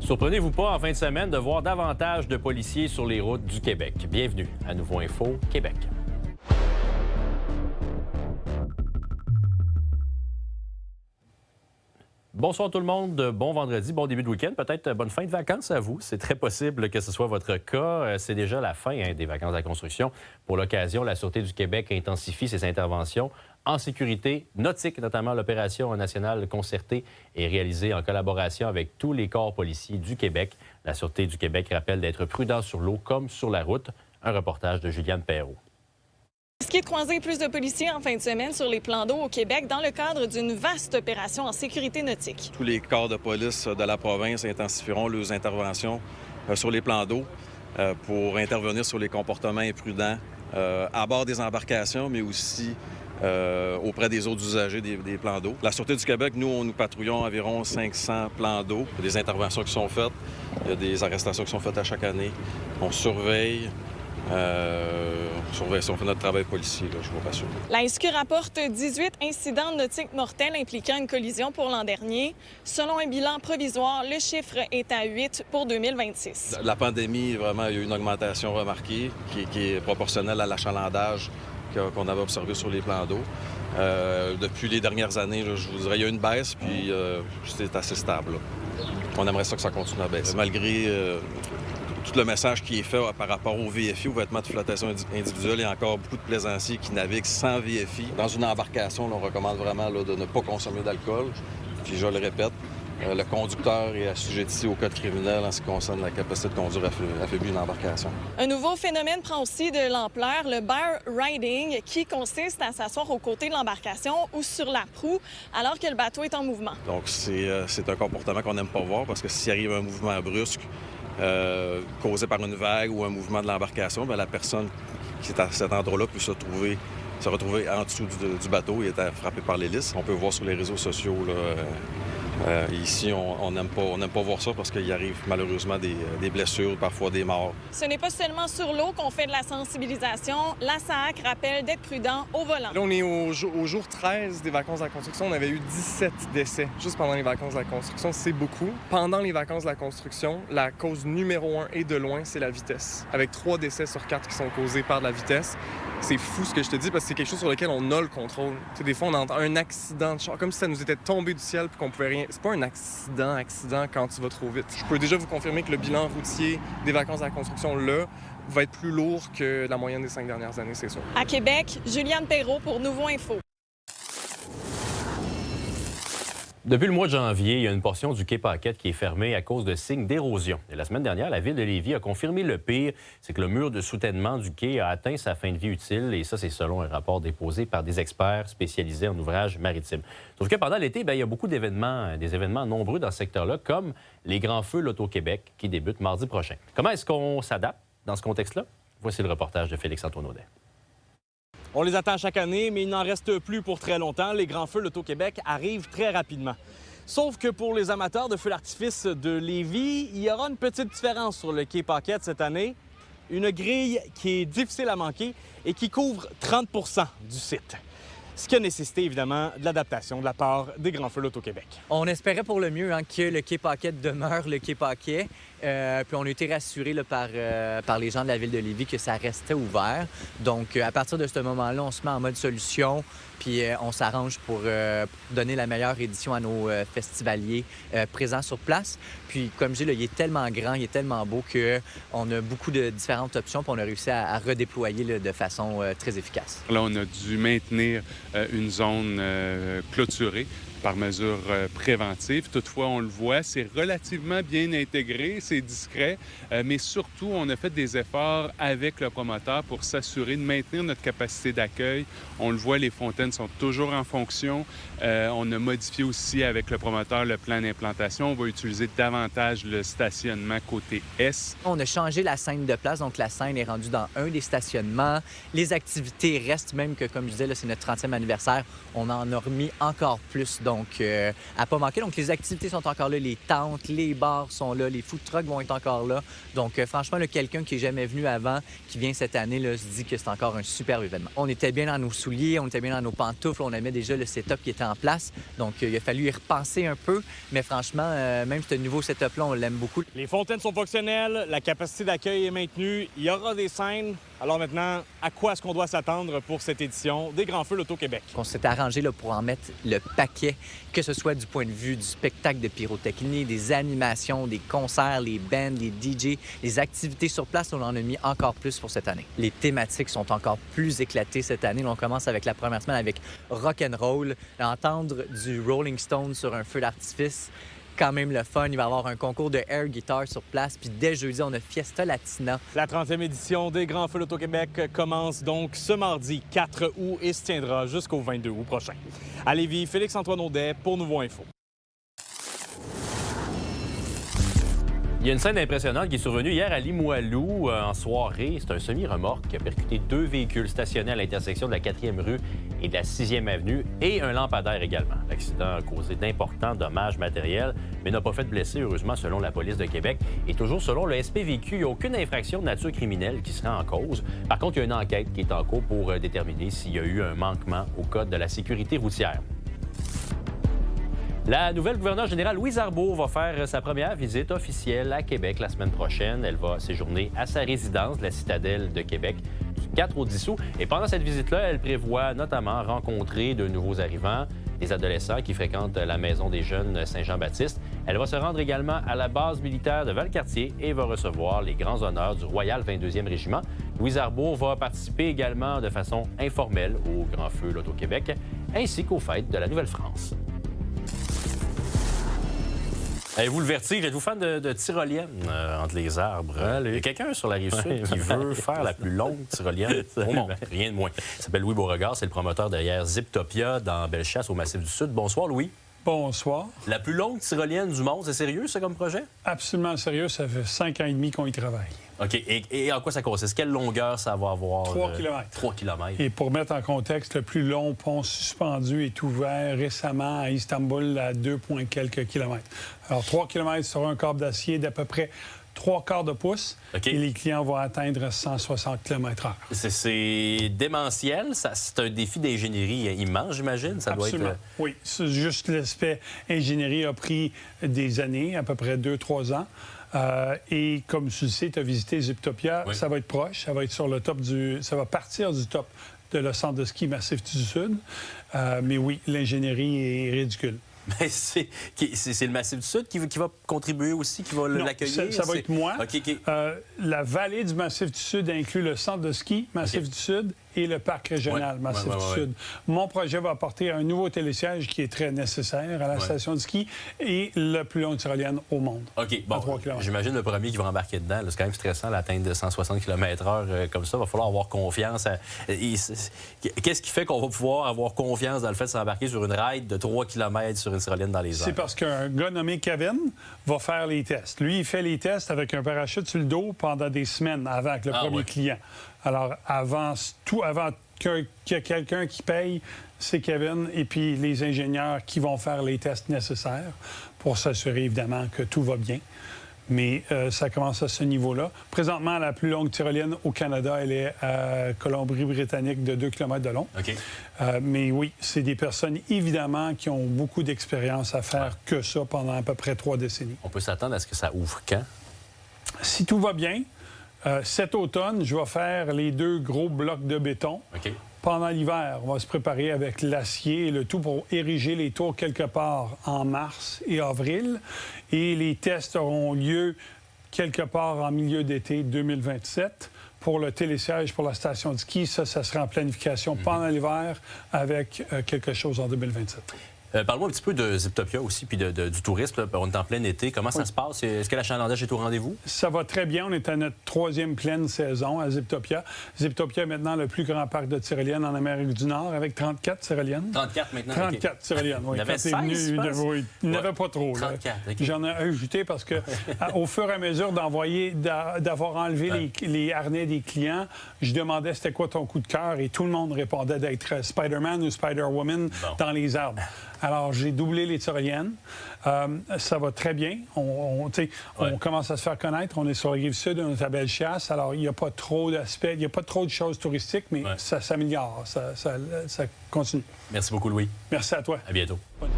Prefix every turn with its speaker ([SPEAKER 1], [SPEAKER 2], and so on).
[SPEAKER 1] Surprenez-vous pas en fin de semaine de voir davantage de policiers sur les routes du Québec. Bienvenue à Nouveau Info Québec. Bonsoir tout le monde, bon vendredi, bon début de week-end, peut-être bonne fin de vacances à vous. C'est très possible que ce soit votre cas. C'est déjà la fin des vacances de la construction. Pour l'occasion, la Sûreté du Québec intensifie ses interventions en sécurité nautique, notamment l'opération nationale concertée est réalisée en collaboration avec tous les corps policiers du Québec. La Sûreté du Québec rappelle d'être prudent sur l'eau comme sur la route. Un reportage de Juliane Perrault.
[SPEAKER 2] Ce qui est de croiser plus de policiers en fin de semaine sur les plans d'eau au Québec dans le cadre d'une vaste opération en sécurité nautique.
[SPEAKER 3] Tous les corps de police de la province intensifieront leurs interventions sur les plans d'eau pour intervenir sur les comportements imprudents à bord des embarcations, mais aussi auprès des autres usagers des plans d'eau. La Sûreté du Québec, nous patrouillons environ 500 plans d'eau. Il y a des interventions qui sont faites, il y a des arrestations qui sont faites à chaque année. On surveille. Si on fait notre travail policier, là, je vous rassure.
[SPEAKER 2] La SQ rapporte 18 incidents nautiques mortels impliquant une collision pour l'an dernier. Selon un bilan provisoire, le chiffre est à 8 pour 2026.
[SPEAKER 3] La pandémie, vraiment, il y a eu une augmentation remarquée qui est proportionnelle à l'achalandage qu'on avait observé sur les plans d'eau. Depuis les dernières années, là, je vous dirais, il y a une baisse, puis c'est assez stable. Là. On aimerait ça que ça continue à baisser. Malgré tout le message qui est fait par rapport au VFI, aux vêtements de flottaison individuelle, il y a encore beaucoup de plaisanciers qui naviguent sans VFI. Dans une embarcation, on recommande vraiment là, de ne pas consommer d'alcool. Puis je le répète, le conducteur est assujetti au code criminel en ce qui concerne la capacité de conduire affaiblie d'une embarcation.
[SPEAKER 2] Un nouveau phénomène prend aussi de l'ampleur, le bar riding, qui consiste à s'asseoir aux côtés de l'embarcation ou sur la proue alors que le bateau est en mouvement.
[SPEAKER 3] Donc c'est un comportement qu'on n'aime pas voir parce que s'il arrive un mouvement brusque, causé par une vague ou un mouvement de l'embarcation, bien, la personne qui est à cet endroit-là peut se retrouver en dessous du bateau et être frappée par l'hélice. On peut voir sur les réseaux sociaux, là, ici, on n'aime pas voir ça parce qu'il arrive malheureusement des blessures, parfois des morts.
[SPEAKER 2] Ce n'est pas seulement sur l'eau qu'on fait de la sensibilisation. La SAAC rappelle d'être prudent au volant.
[SPEAKER 4] Là, on est au jour 13 des vacances de la construction. On avait eu 17 décès juste pendant les vacances de la construction. C'est beaucoup. Pendant les vacances de la construction, la cause numéro 1 et de loin, c'est la vitesse. Avec 3 décès sur 4 qui sont causés par la vitesse. C'est fou ce que je te dis parce que c'est quelque chose sur lequel on a le contrôle. Tu sais, des fois, on entend un accident de char, comme si ça nous était tombé du ciel puis qu'on pouvait rien. C'est pas un accident quand tu vas trop vite. Je peux déjà vous confirmer que le bilan routier des vacances de la construction, là, va être plus lourd que la moyenne des 5 dernières années, c'est sûr.
[SPEAKER 2] À Québec, Juliane Perrault pour Nouveau Info.
[SPEAKER 1] Depuis le mois de janvier, il y a une portion du quai Paquette qui est fermée à cause de signes d'érosion. Et la semaine dernière, la Ville de Lévis a confirmé le pire, c'est que le mur de soutènement du quai a atteint sa fin de vie utile. Et ça, c'est selon un rapport déposé par des experts spécialisés en ouvrages maritimes. Sauf que pendant l'été, il y a beaucoup d'événements, des événements nombreux dans ce secteur-là, comme les Grands Feux L'Auto-Québec qui débutent mardi prochain. Comment est-ce qu'on s'adapte dans ce contexte-là? Voici le reportage de Félix-Antoine Audet.
[SPEAKER 5] On les attend chaque année, mais il n'en reste plus pour très longtemps. Les Grands Feux L'Auto-Québec arrivent très rapidement. Sauf que pour les amateurs de feux d'artifice de Lévis, il y aura une petite différence sur le quai Paquette cette année. Une grille qui est difficile à manquer et qui couvre 30 du site. Ce qui a nécessité, évidemment, de l'adaptation de la part des Grands Feux L'Auto-Québec.
[SPEAKER 6] On espérait pour le mieux que le quai Paquette demeure le quai Paquet. Puis on a été rassurés par les gens de la Ville de Lévis que ça restait ouvert. Donc, à partir de ce moment-là, on se met en mode solution, puis on s'arrange pour donner la meilleure édition à nos festivaliers présents sur place. Puis, comme je dis, là, il est tellement grand, il est tellement beau qu'on a beaucoup de différentes options, puis on a réussi à redéployer là, de façon très efficace.
[SPEAKER 7] Là, on a dû maintenir une zone clôturée par mesure préventive. Toutefois, on le voit, c'est relativement bien intégré, c'est discret, mais surtout, on a fait des efforts avec le promoteur pour s'assurer de maintenir notre capacité d'accueil. On le voit, les fontaines sont toujours en fonction. On a modifié aussi avec le promoteur le plan d'implantation. On va utiliser davantage le stationnement côté Est.
[SPEAKER 6] On a changé la scène de place, donc la scène est rendue dans un des stationnements. Les activités restent, même que, comme je disais, là, c'est notre 30e anniversaire. On en a remis encore plus. Donc, Donc, à pas manquer. Donc, les activités sont encore là, les tentes, les bars sont là, les food trucks vont être encore là. Donc, franchement, là, quelqu'un qui n'est jamais venu avant, qui vient cette année, là, se dit que c'est encore un superbe événement. On était bien dans nos souliers, on était bien dans nos pantoufles, on aimait déjà le setup qui était en place. Donc, il a fallu y repenser un peu. Mais franchement, même ce nouveau setup-là, on l'aime beaucoup.
[SPEAKER 5] Les fontaines sont fonctionnelles, la capacité d'accueil est maintenue, il y aura des scènes. Alors maintenant, à quoi est-ce qu'on doit s'attendre pour cette édition des Grands Feux l'Auto-Québec?
[SPEAKER 6] On s'est arrangé là, pour en mettre le paquet, que ce soit du point de vue du spectacle de pyrotechnie, des animations, des concerts, les bands, les DJ, les activités sur place, on en a mis encore plus pour cette année. Les thématiques sont encore plus éclatées cette année. On commence avec la première semaine avec rock'n'roll, entendre du Rolling Stone sur un feu d'artifice. Quand même le fun. Il va y avoir un concours de air guitar sur place. Puis dès jeudi, on a Fiesta Latina.
[SPEAKER 5] La 30e édition des Grands Feux l'Auto-Québec commence donc ce mardi 4 août et se tiendra jusqu'au 22 août prochain. À Lévis, Félix-Antoine Audet pour Nouveau Info.
[SPEAKER 1] Il y a une scène impressionnante qui est survenue hier à Limoilou en soirée. C'est un semi-remorque qui a percuté 2 véhicules stationnés à l'intersection de la 4e rue et de la 6e avenue et un lampadaire également. L'accident a causé d'importants dommages matériels, mais n'a pas fait de blessés, heureusement, selon la police de Québec. Et toujours selon le SPVQ, il n'y a aucune infraction de nature criminelle qui serait en cause. Par contre, il y a une enquête qui est en cours pour déterminer s'il y a eu un manquement au code de la sécurité routière. La nouvelle gouverneure générale Louise Arbour va faire sa première visite officielle à Québec la semaine prochaine. Elle va séjourner à sa résidence, la Citadelle de Québec, du 4 au 10 août. Et pendant cette visite-là, elle prévoit notamment rencontrer de nouveaux arrivants, des adolescents qui fréquentent la Maison des jeunes Saint-Jean-Baptiste. Elle va se rendre également à la base militaire de Valcartier et va recevoir les grands honneurs du Royal 22e Régiment. Louise Arbour va participer également de façon informelle au Grand Feu l'Auto-Québec ainsi qu'aux fêtes de la Nouvelle-France. Avez-vous le vertige? Êtes-vous fan de tyrolienne entre les arbres? Il y a quelqu'un sur la Rive-Sud qui veut faire la plus longue tyrolienne au monde. Rien de moins. Il s'appelle Louis Beauregard. C'est le promoteur derrière Ziptopia dans Bellechasse, au Massif du Sud. Bonsoir, Louis.
[SPEAKER 8] Bonsoir.
[SPEAKER 1] La plus longue tyrolienne du monde, c'est sérieux, ça, comme projet?
[SPEAKER 8] Absolument sérieux. Ça fait 5 ans et demi qu'on y travaille.
[SPEAKER 1] OK. Et en quoi ça consiste? Quelle longueur ça va avoir?
[SPEAKER 8] 3 km.
[SPEAKER 1] 3 km.
[SPEAKER 8] Et pour mettre en contexte, le plus long pont suspendu est ouvert récemment à Istanbul à 2 quelques kilomètres. Alors, 3 km sur un câble d'acier d'à peu près 3/4 de pouce.
[SPEAKER 1] OK.
[SPEAKER 8] Et les clients vont atteindre 160 km/h.
[SPEAKER 1] C'est démentiel. C'est un défi d'ingénierie immense, j'imagine. Ça
[SPEAKER 8] Absolument.
[SPEAKER 1] doit être...
[SPEAKER 8] Oui. C'est juste l'aspect ingénierie a pris des années, à peu près 2-3 ans. Et comme tu le sais, tu as visité Ziptopia,
[SPEAKER 1] oui.
[SPEAKER 8] Ça va être proche, ça va être sur le top ça va partir du top de le centre de ski Massif du Sud. Mais oui, l'ingénierie est ridicule.
[SPEAKER 1] Mais c'est le Massif du Sud qui va contribuer aussi, qui va l'accueillir?
[SPEAKER 8] Ça va être moi.
[SPEAKER 1] OK.
[SPEAKER 8] La vallée du Massif du Sud inclut le centre de ski Massif du Sud et le parc régional Massif du Sud. Mon projet va apporter un nouveau télésiège qui est très nécessaire à la station de ski et le plus long tyrolienne au monde.
[SPEAKER 1] OK. Bon, j'imagine le premier qui va embarquer dedans. C'est quand même stressant, l'atteinte de 160 km/h comme ça. Il va falloir avoir confiance. Qu'est-ce qui fait qu'on va pouvoir avoir confiance dans le fait de s'embarquer sur une ride de 3 km sur une tyrolienne dans les airs?
[SPEAKER 8] C'est parce qu'un gars nommé Kevin va faire les tests. Lui, il fait les tests avec un parachute sur le dos pendant des semaines avant que le premier client. Alors, avant qu'il y ait quelqu'un qui paye, c'est Kevin et puis les ingénieurs qui vont faire les tests nécessaires pour s'assurer, évidemment, que tout va bien. Mais ça commence à ce niveau-là. Présentement, la plus longue tyrolienne au Canada, elle est à Colombie-Britannique de 2 km de long.
[SPEAKER 1] OK.
[SPEAKER 8] Mais oui, c'est des personnes, évidemment, qui ont beaucoup d'expérience à faire que ça pendant à peu près 3 décennies.
[SPEAKER 1] On peut s'attendre à ce que ça ouvre quand?
[SPEAKER 8] Si tout va bien, cet automne, je vais faire les 2 gros blocs de béton.
[SPEAKER 1] OK.
[SPEAKER 8] Pendant l'hiver, on va se préparer avec l'acier et le tout pour ériger les tours quelque part en mars et avril. Et les tests auront lieu quelque part en milieu d'été 2027. Pour le télésiège pour la station de ski, ça sera en planification pendant l'hiver avec quelque chose en 2027.
[SPEAKER 1] Parle-moi un petit peu de Ziptopia aussi, puis du tourisme. Là. On est en plein été. Comment ça se passe? Est-ce que l'achalandage est au rendez-vous?
[SPEAKER 8] Ça va très bien. On est à notre 3e pleine saison à Ziptopia. Ziptopia est maintenant le plus grand parc de tyroliennes en Amérique du Nord, avec 34 tyroliennes.
[SPEAKER 1] 34 maintenant?
[SPEAKER 8] 34 tyroliennes, oui.
[SPEAKER 1] Il y en avait 16,
[SPEAKER 8] il n'y en avait pas trop.
[SPEAKER 1] 34,
[SPEAKER 8] okay. J'en ai ajouté parce que, au fur et à mesure d'avoir enlevé les harnais des clients, je demandais c'était quoi ton coup de cœur et tout le monde répondait d'être Spider-Man ou Spider-Woman dans les arbres. Alors, j'ai doublé les tyroliennes. Ça va très bien. On commence à se faire connaître. On est sur la rive sud, on est à Bellechasse. Alors, il n'y a pas trop d'aspects, il n'y a pas trop de choses touristiques, mais ça s'améliore, ça continue.
[SPEAKER 1] Merci beaucoup, Louis.
[SPEAKER 8] Merci à toi.
[SPEAKER 1] À bientôt.
[SPEAKER 8] Bonne...